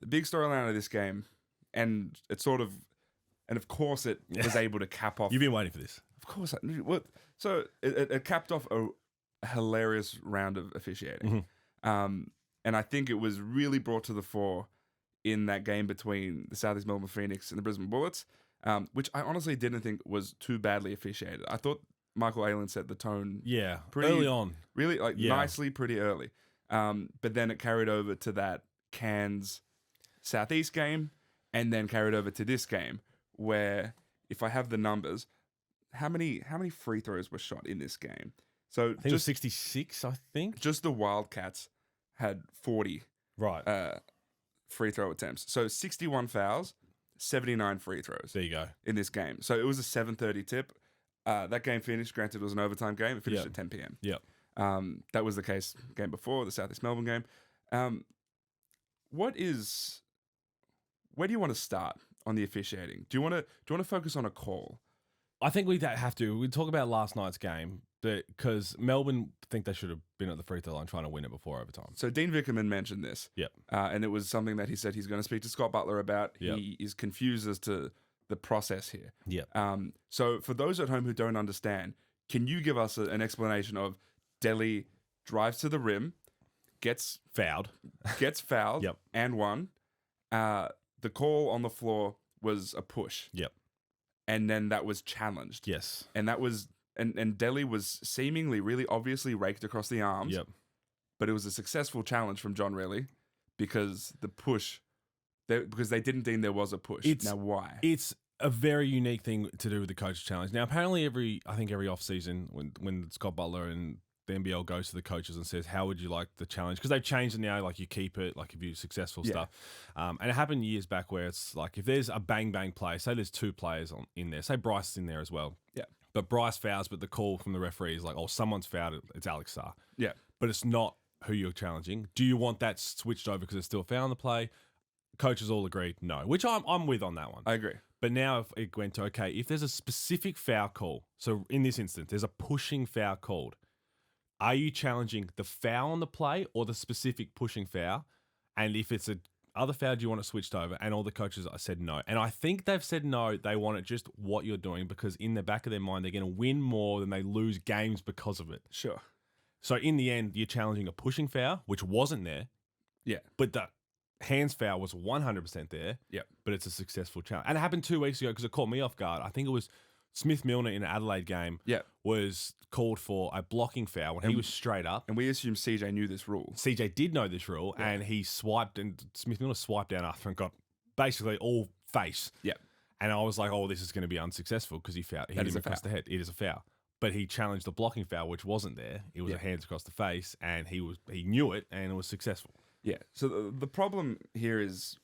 The big storyline of this game, and of course it was able to cap off. You've been waiting for this. Of course. So it capped off a hilarious round of officiating. And I think it was really brought to the fore in that game between the Southeast Melbourne Phoenix and the Brisbane Bullets, which I honestly didn't think was too badly officiated. I thought Michael Aylen set the tone pretty early on. Really nicely pretty early. But then it carried over to that Cairns Southeast game and then carried over to this game where, if I have the numbers, how many free throws were shot in this game? So I think it was 66, I think. Just the Wildcats had 40 free throw attempts. So 61 fouls, 79 free throws. There you go. In this game. So it was a 7:30 tip. That game finished, granted it was an overtime game, it finished at 10 p.m. Yep. That was the case game before, the Southeast Melbourne game. Where do you want to start on the officiating? Do you want to focus on a call? I think we have to. We talk about last night's game because Melbourne think they should have been at the free throw line trying to win it before overtime. So Dean Vickerman mentioned this. Yep. And it was something that he said he's going to speak to Scott Butler about. Yep. He is confused as to the process here. Yep. So for those at home who don't understand, can you give us an explanation of Delhi drives to the rim, gets fouled, yep. and won. The call on the floor was a push. Yep. And then that was challenged. Yes. And that was and Delhi was seemingly really obviously raked across the arms. Yep. But it was a successful challenge from John Riley because because they didn't deem there was a push. Now why? It's a very unique thing to do with the coach challenge. Now apparently every off season when Scott Butler and the NBL goes to the coaches and says, how would you like the challenge? Because they've changed it now, like you keep it, like if you're successful stuff. And it happened years back where it's like if there's a bang play, say there's two players in there, say Bryce is in there as well. Yeah. But Bryce fouls, but the call from the referee is like, oh, someone's fouled, it's Alex Sarr. Yeah. But it's not who you're challenging. Do you want that switched over because it's still a foul in the play? Coaches all agreed no, which I'm with on that one. I agree. But now if it went to, okay, if there's a specific foul call, so in this instance, there's a pushing foul called, are you challenging the foul on the play or the specific pushing foul? And if it's a other foul, do you want it switched over? And all the coaches said no. And I think they've said no, they want it just what you're doing because in the back of their mind, they're going to win more than they lose games because of it. Sure. So in the end, you're challenging a pushing foul, which wasn't there. Yeah. But the hands foul was 100% there. Yeah. But it's a successful challenge. And it happened 2 weeks ago because it caught me off guard. I think it was Smith Milner in an Adelaide game was called for a blocking foul when he was straight up. And we assume CJ knew this rule. CJ did know this rule and he swiped and Smith Milner swiped down after and got basically all face. Yeah. And I was like, oh, this is going to be unsuccessful because he fouled. He hit him across the head. It is a foul. But he challenged the blocking foul, which wasn't there. It was a hands across the face and he knew it and it was successful. Yeah. So the problem here is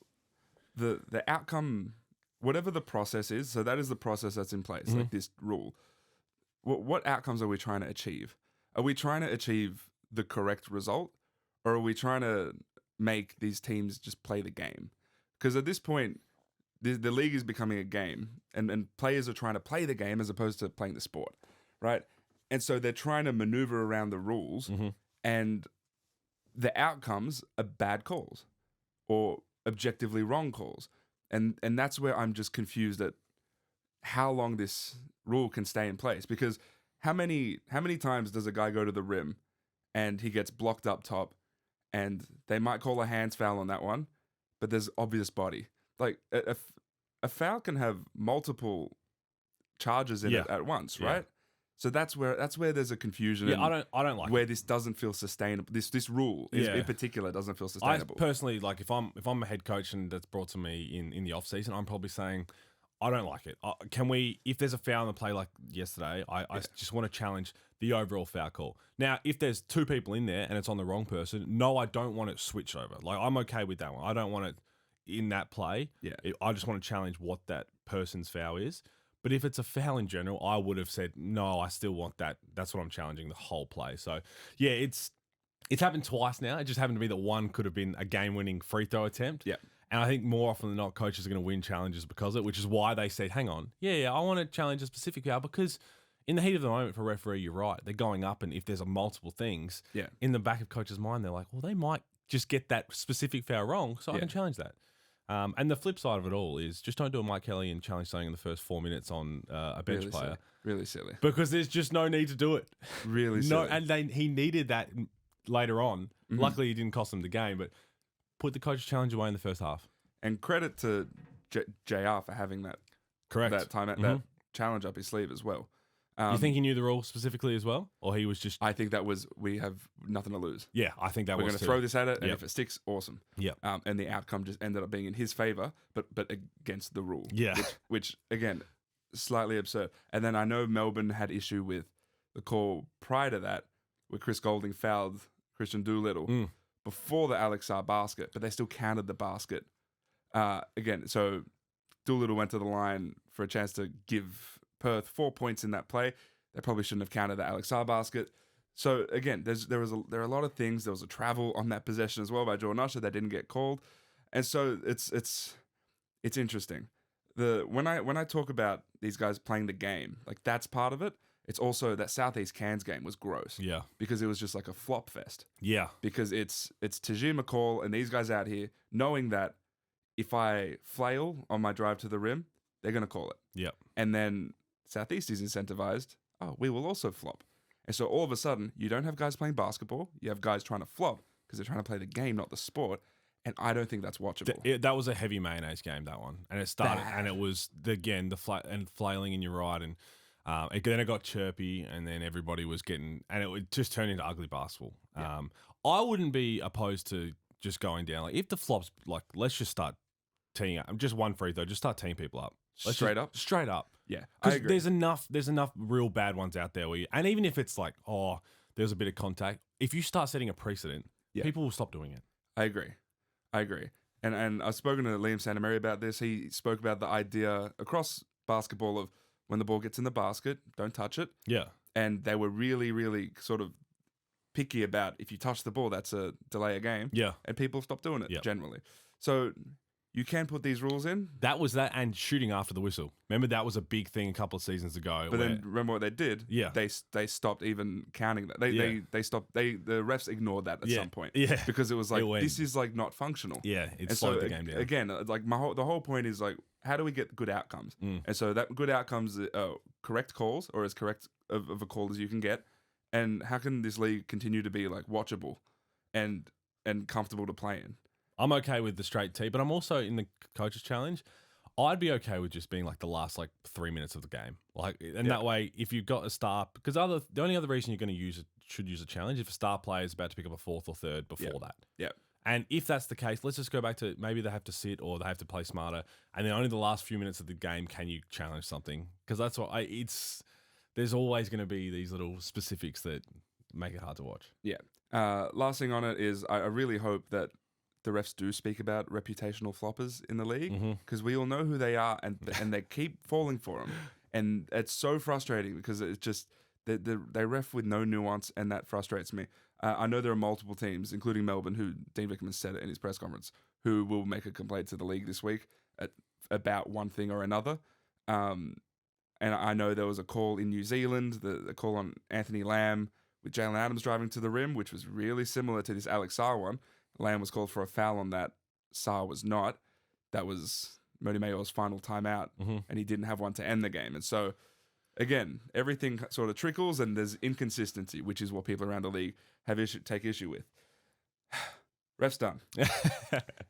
the outcome, whatever the process is, so that is the process that's in place, like this rule. What outcomes are we trying to achieve? Are we trying to achieve the correct result? Or are we trying to make these teams just play the game? Because at this point, the league is becoming a game and players are trying to play the game as opposed to playing the sport, right? And so they're trying to maneuver around the rules and the outcomes are bad calls or objectively wrong calls. And that's where I'm just confused at how long this rule can stay in place. Because how many times does a guy go to the rim and he gets blocked up top and they might call a hands foul on that one, but there's obvious body. Like a foul can have multiple charges in it at once, right? So that's where there's a confusion. Yeah, I don't like where this doesn't feel sustainable. This rule in particular doesn't feel sustainable. I personally, like if I'm a head coach and that's brought to me in the off season, I'm probably saying I don't like it. Can we, if there's a foul in the play like yesterday, I just want to challenge the overall foul call. Now, if there's two people in there and it's on the wrong person, no, I don't want it switched over. Like I'm okay with that one. I don't want it in that play. Yeah, I just want to challenge what that person's foul is. But if it's a foul in general, I would have said, no, I still want that. That's what I'm challenging, the whole play. So, yeah, it's happened twice now. It just happened to be that one could have been a game-winning free throw attempt. Yeah. And I think more often than not, coaches are going to win challenges because of it, which is why they said, hang on, I want to challenge a specific foul because in the heat of the moment for a referee, you're right. They're going up and if there's multiple things, in the back of coach's mind, they're like, well, they might just get that specific foul wrong, so I can challenge that. And the flip side of it all is just don't do a Mike Kelly and challenge something in the first 4 minutes on a bench Really player. silly. Really silly. Because there's just no need to do it. Really silly. And he needed that later on. Mm-hmm. Luckily, he didn't cost him the game, but put the coach's challenge away in the first half. And credit to JR for having that that challenge up his sleeve as well. You think he knew the rule specifically as well? Or he was just... I think that was, we have nothing to lose. Yeah, I think that We're was going to throw this at it, and if it sticks, awesome. Yeah. And the outcome just ended up being in his favor, but against the rule. Yeah. Which again, slightly absurd. And then I know Melbourne had issue with the call prior to that, where Chris Golding fouled Christian Doolittle before the Alex R basket, but they still counted the basket. Again, so Doolittle went to the line for a chance to give Perth 4 points in that play. They probably shouldn't have counted the Alex R basket. So again, there are a lot of things. There was a travel on that possession as well by Jordan Usher that didn't get called, and so it's interesting. When I talk about these guys playing the game, like that's part of it. It's also that Southeast Cairns game was gross. Yeah, because it was just like a flop fest. Yeah, because it's Tajir McCall and these guys out here knowing that if I flail on my drive to the rim, they're gonna call it. Yeah, and then Southeast is incentivized. Oh, we will also flop. And so all of a sudden, you don't have guys playing basketball. You have guys trying to flop because they're trying to play the game, not the sport. And I don't think that's watchable. That was a heavy mayonnaise game, that one. And it started, and it was, again, flailing, and you're right. And then it got chirpy, and then everybody was getting, and it would just turn into ugly basketball. Yeah. I wouldn't be opposed to just going down. Like, if the flops, like, let's just start teeing up. Just one free throw. Just start teeing people up. Straight up. Yeah, I agree. There's enough real bad ones out there and even if it's like, oh, there's a bit of contact, if you start setting a precedent, people will stop doing it. I agree. And I've spoken to Liam Santamaria about this. He spoke about the idea across basketball of when the ball gets in the basket, don't touch it. Yeah. And they were really, really sort of picky about if you touch the ball, that's a delay a game. Yeah. And people stop doing it generally. So you can put these rules in. That was that, and shooting after the whistle. Remember, that was a big thing a couple of seasons ago. But then remember what they did? Yeah, they stopped even counting that. They stopped. The refs ignored that at some point. Yeah, because it was like this is like not functional. Yeah, it slowed the game down. Again, like the whole point is like, how do we get good outcomes? And so that good outcomes are correct calls, or as correct of a call as you can get. And how can this league continue to be like watchable and comfortable to play in? I'm okay with the straight tee, but I'm also in the coach's challenge. I'd be okay with just being like the last 3 minutes of the game, that way, if you've got a star, because the only other reason you're going to should use a challenge if a star player is about to pick up a fourth or third before that. Yeah. And if that's the case, let's just go back to maybe they have to sit or they have to play smarter, and then only the last few minutes of the game can you challenge something, because that's what there's always going to be these little specifics that make it hard to watch. Yeah. Last thing on it is I really hope that the refs do speak about reputational floppers in the league, because we all know who they are, and they keep falling for them, and it's so frustrating because it's just they ref with no nuance, and that frustrates me. I know there are multiple teams, including Melbourne, who Dean Vickerman said it in his press conference, who will make a complaint to the league this week about one thing or another. And I know there was a call in New Zealand, the call on Anthony Lamb with Jalen Adams driving to the rim, which was really similar to this Alex Sarr one. Lamb was called for a foul on that. Sarr was not. That was Modi Mayor's final timeout, and he didn't have one to end the game. And so, again, everything sort of trickles, and there's inconsistency, which is what people around the league take issue with. Ref's done.